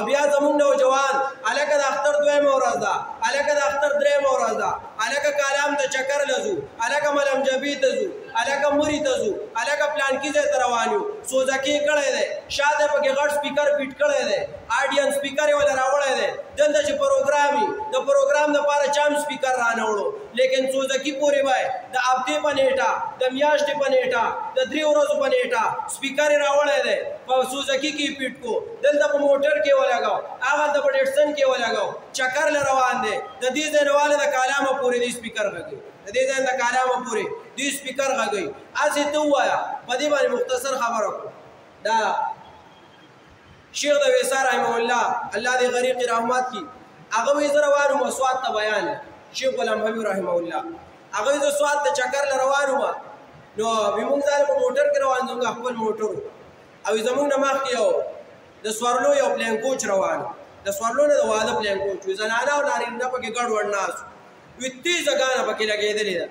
بیا زمونږ نوجوان الکه د اختر دویمه ورځ ده، الکه د اختر دریمه ورځ ده، الکه کالام ته چکر لزو، الکه ملمجبي ته ځو، الکه مري ته ځو، الکه پلانکي ځای ته روان یو، سوزکي کړی دی، شاته پکې غټ سپیکر فټ کړی دی، آډینس سپیکر یې ولا راوړی دی، دلته چې پروګرام وي د پروګرام دپاره چا هم سپیکر رانه وړو، لیکن سوزکي پورې وای د هفتې په نیټه، د میاشتې په نیټه، د 3 ورځو په نیټه سپیکر یې راوړی دی، په سوزکي کې یې فټ کو، دلته په موټر کې ولګاو، هغه د ډیټسن کې ولګاو، چکر له روان دی، د دې ځای نه واله د کالامه پورې دی سپیکر غږوي، د دې ځای د کالامه پورې دی سپیکر غږوي. هسې ته ووایه په دې باندې مختصر خبره کړو. دا شیخ د ویسا رحمه الله الله دې غریق رحمت کړي، هغه وایي زه روان وم سوات ته بیان شیخ غلام حبیب رحمه الله، هغه وایي زه سوات ته چکر له روان وم، نو موږ ځای په موټر کې روان زموږ خپل موټر او زموږ نه مخکې یو د سوارلو یو پلین کوچ روان، د سوارلو نه د واده پلین کوچ وي، زنانه او نارینه پکې ګډ وډ ناست وي، تیزه ګانه پکې لګېدلې ده.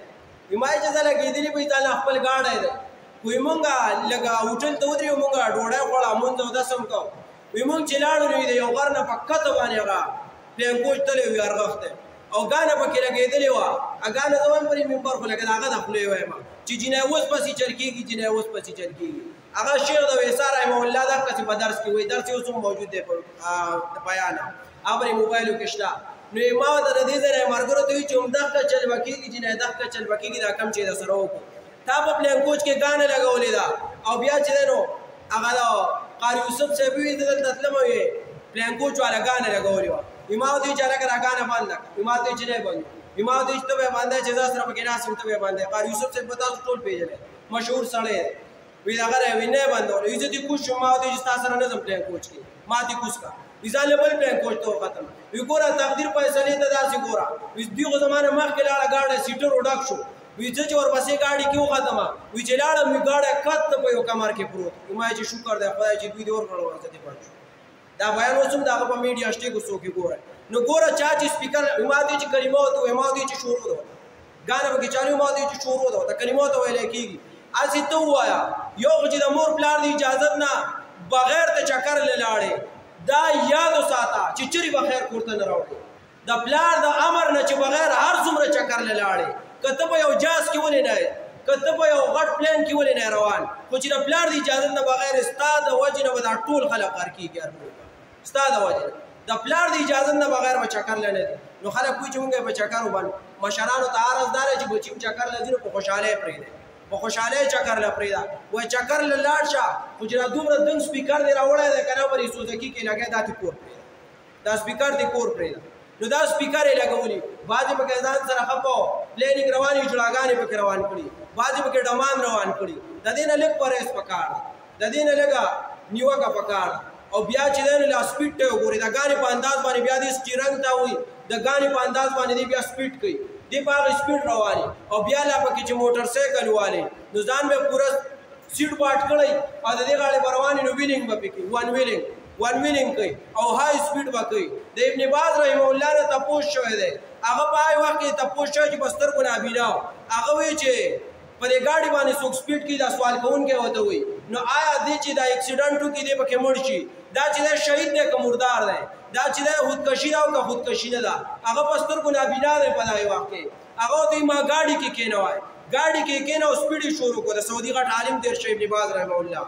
وایي ما چې زه لګېدلې وایي تا نه خپل ګاډی دی، وایي مونږ لږه هوټل ته ودرېږو، مونږ ډوډۍ خوړه، مونځ اودس هم کوو، وایي مونږ چې لاړو نو د یو غر نه په کته باندې هغه پلین کوچ تللی وي ارغښتی او ګانه پکې لګېدلې وه، ګانه زه وایم پرې ممبر خو لکه د هغه د خولې وایم چې جنۍ اوس پسې چل کېږي، جنۍ اوس پسې چل کېږي. هغه شیخ د ویسا رحمه الله دغسې په درس کې وایي، درس یې اوس هم موجود دی په بیان، هغه په موبایلو کې شته. نو ما ورته د دې ځای نه ملګرو ته وایي چې همدغه چل به کېږي، جنۍ دغه چل به کېږي، دا کم چې در سره وکړو تا په پلین کوچ کې ګانه لګولې ده او بیا چې دی نو هغه د قاري یوسف صاحب وي زه دلته تلم وې پلین کوچ والا ګانه لګولې وه، وایي ما ورته وایي چې هلکه دا ګانه بنده کړه، وایي ما ورته وایي چې نه یې بندوي، وایي ما ورته وایي چې ته به یې بندوې چې زه سره پکې ناست یم ته به یې بندوې. قاري یوسف صاحب به تاسو ټول پېژنئ، مشهور سړی دی. وی هغه وی نه بندول، وی زه دې کوچ شم، ما ورته وایي چې ستا سره نه ځم پلین کوچ کې، ما دې کوچ کړه، وی ځان له بل پلین کوچ ته وختم، وی ګوره تقدیر فیصلې ته داسې ګوره، وی دې خو زما نه مخکې لاړه ګاډی سیټر وډک شو، وی زه چې ورپسې ګاډي کې وختم، وی چې لاړم وی ګاډی کته په یو کمر کې پروت، وی ما چې شکر دی خدای چې دوی دې ورکړل ورته دې پړ شو. دا بیان اوس هم د هغه په میډیا شته کو څوک ګوره، نو ګوره چا چې سپیکر وی ما دې چې کلمه ورته وایي، ما دې چې شروع ده ګانه پکې چالو، ما دې چې شروع ده ته کلمه ته ویلی کېږي. هسې ته ووایه یو خو چې د مور پلار د اجازت نه بغیر د چکر له لاړې، دا یاد وساته چې چرې به خیر کور ته نه راوړې، د پلار د امر نه چې بغیر هر څومره چکر له لاړې، که ته په یو جاز کې ولې نه یې، که ته په یو غټ پلین کې ولې نه روان، خو چې د پلار د اجازت نه بغیر ستا د وجې نه به دا ټول خلک غر کېږي، ستا د وجې نه د پلار د اجازت نه بغیر به چکر له نه دي. نو خلک وایي چې مونږ یې په چکر وبنو، مشرانو ته عرض دا دی چې بچي چکر له ځي نو په خوشحالۍ یې پرېږدئ، په خوشحالۍ چکر له پرېږده، وایي چکر له لاړ شه، خو چې دا دومره دنګ سپیکر دې راوړی دی که نه ورې سوزکي کې لګی دا دې کور پرېږده، دا سپیکر دې کور پرېږده. نو دا سپیکر یې لګولي، بعضې پکې ځان سره خفه و پلینګ روان وي، جوړاګانې پکې روان کړي، بعضې پکې ډمان روان کړي. د دې نه لږ پرهیز پکار دی، د دې نه لږه نیوکه پکار ده. او بیا چې دی نو لا سپیډ ته وګورئ، د ګانې په انداز باندې بیا دې سټیرنګ ته وایي، د ګانې په انداز باندې دی بیا سپیډ کوي، دی په هغه سپیډ رواني، او بیا لا پکې چې موټر سایکل والي نو ځان به پوره سیټ باټ کړی او د دې غاړې به رواني نو ویلینګ به پکې ون ویلینګ کوي او های سپیډ به کوي. د ابن باز رحمه الله نه تپوس شوی دی، هغه په هغه وخت کې تپوس شوی چې په سترګو نابینا و، هغه وایي چې په دې ګاډي باندې څوک سپیډ کوي دا سوال کوونکی ورته وایي، نو آیا دی چې دا اکسیډنټ وکړي دی پکې مړ شي، دا چې دی شهید دی که مردار دی، دا چې دی خودکشي ده او که خودکشي نه ده، هغه په سترګو نابینا دی په دغه وخت کې، هغه ورته وایي ما ګاډي کې کېنوئ، ګاډي کې کېنه او سپیډ یې شروع کړو. د سعودي غټ عالم تېر شوی ابن باز رحمه الله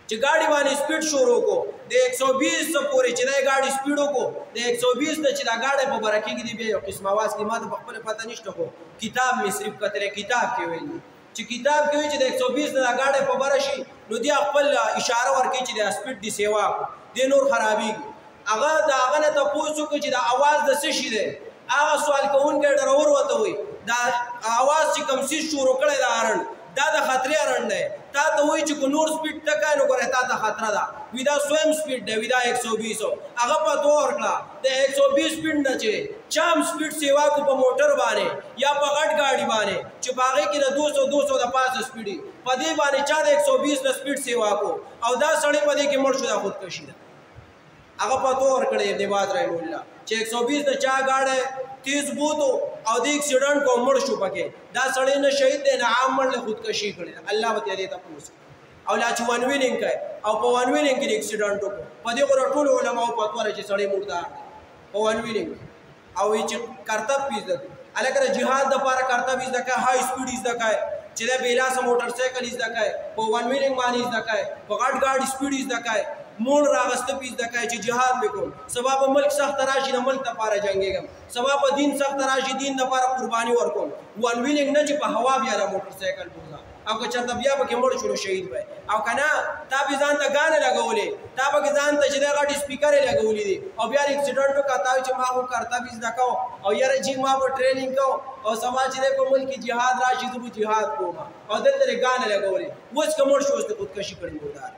چې ګاډي باندې سپیډ شروع کړو، د 120 پورې چې دی ګاډي سپیډ وکړو، د 120 نه چې دا ګاډی په برکې کې دی بیا یو قسم اواز کې ما ته په خپله پته نشته، خو کتاب مې صرف کتلی، کتاب کې ویلي چې کتاب کې وایي چې د 120 نه دا ګاډی په بره شي نو دی خپل اشاره ورکوي چې دا سپیډ دې سیوا کړو، دی نور خرابېږي. هغه د هغه نه تپوس وکړي چې دا اواز د څه شي دی، هغه سوال کوونکی ډرور ورته وایي دا اواز چې کوم څیز شروع کړی دا هارن دا د خطرې هارن دی، تا ته وایي چې که نور سپیډ ته کوې نو ګورې تا ته خطره ده، وي دا سویم سپیډ دی، وي دا 120 هغه پته ورکړه د 120 سپیډ نه چې چا هم سپیډ سیوا کړو په موټر باندې یا په غټ ګاډي باندې چې په هغې کې د 200 د پاسه سپیډ په دې باندې چا د 120 نه سپیډ سیوا کړو او دا سړی په دې کې مړ شو، دا خودکشي ده. هغه پته ورکړی ابن باز رحمه الله چې 120 نه چا ګاډی تیز بوتو او د اکسیډنټ کو مړ شو پکې، دا سړی نه شهید دی نه عام مړ له خودکشي کړې ده. الله به دې تپوس او لا چې ون ویلینګ کوي او په ون ویلینګ کې اکسیډنټ وکړو په دې غره ټول علماء فتوا لري چې سړی مردار دی په ون ویلینګ او چې کرتب پیځ الګره جهاد د لپاره کرتب زده کوي های سپیډ زده کوي چې د بیلاس موټر سایکل زده کوي په ون ویلینګ باندې زده کوي په غټ ګاډي سپیډ زده کوي مون راغسته پیځ زده کوي چې جهاد وکړم سبب ملک سخت راشي د ملک لپاره جنگيږم سبب دین سخت راشي دین لپاره قرباني ورکوم ون ویلینګ نه چې په هوا بیا د موټر سایکل بوزا او که چرته بیا به کې مړ شو شهید وای او کنه تا به ځان ته غانه لګولې تا به ځان ته چې د غټ سپیکر لګولې دي او بیا اکسیډنټ وکړا چې ما هو کرتا به زده کو او یاره چې ما به ټریننګ کو او سماج دې په ملک جهاد راشي زه به جهاد کوم او دلته غانه لګولې وڅ کومړ شو ست خودکشي کړی مودار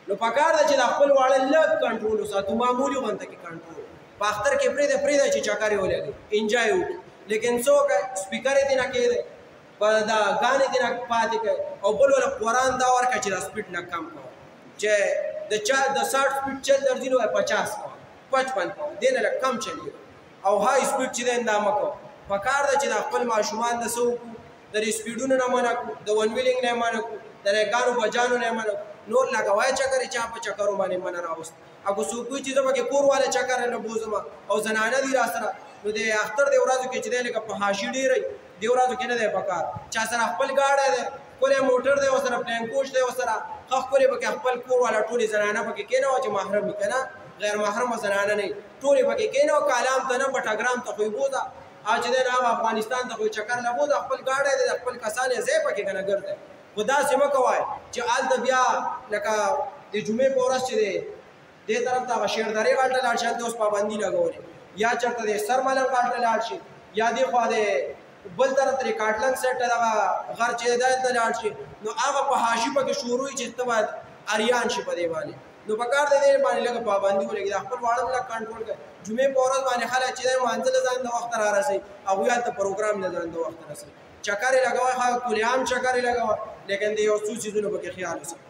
نو پکار د چې خپل واړه لږ کنټرول وساتو معمولی غونته کې کنټرول په اختر کې پرې چې چاکاري ولګي انجوای وکړي لیکن څوک سپیکر دې نه کېده په دا غانې دې نه پاتې کوي او بل ول قرآن دا ورکه چې سپیډ نه کم کوي چې د 60 سپیډ چل درځي نو 50 کوي 55 کوي دې نه کم چلی او های سپیډ چې دا اندامه کوي پکار د چې خپل ماشومان د سو د سپیډونو نه منع د ون ویلینګ نه منع د غانو بجانو نه منع نور لګوای چکرې چا په چکرو باندې من راوست اګو سوکوي چې زما کې کور والے چکر نه بوزما او زنانه دي را سره نو د اختر دی ورځو کې چې دی لکه په حاشي ډیرې دی ورځو کې نه دی پکار چا سره خپل گاډه ده کوله موټر دی وسره پلان کوچ دی وسره خخ کوله به خپل کور والا ټولي زنانه پکې کینو چې محرم کنا غیر محرم زنانه نه ټولي پکې کینو کلام ته نه بټاګرام ته خو بوزا اج دې نه افغانستان ته خو چکر نه بوزا خپل گاډه دی خپل کسانې زې پکې کنه ګرځي خدا سم کوای چې آل د بیا لکه د جمعې په ورځ چې دې طرف ته شیرداري غالټه لاړ شي اوس پابندي لګولې یا چرته د سرملن غالټه لاړ شي یا دې خو د بل طرف ترې کاټلنګ سیټ دغه غر چې د لاړ شي نو هغه په حاشي په کې شروع چې تبا اریان شي په دی باندې نو په کار دې باندې لګه پابندي ولګي خپل واړه لا کنټرول کړي جمعې په ورځ باندې خلک چې مانځل ځان د وخت را رسي او یا ته پروګرام نه ځان د وخت رسي چکرې لګوي خو کلیام چکرې لګوي لیکن د یو څو چیزونو په کې خیال وساتئ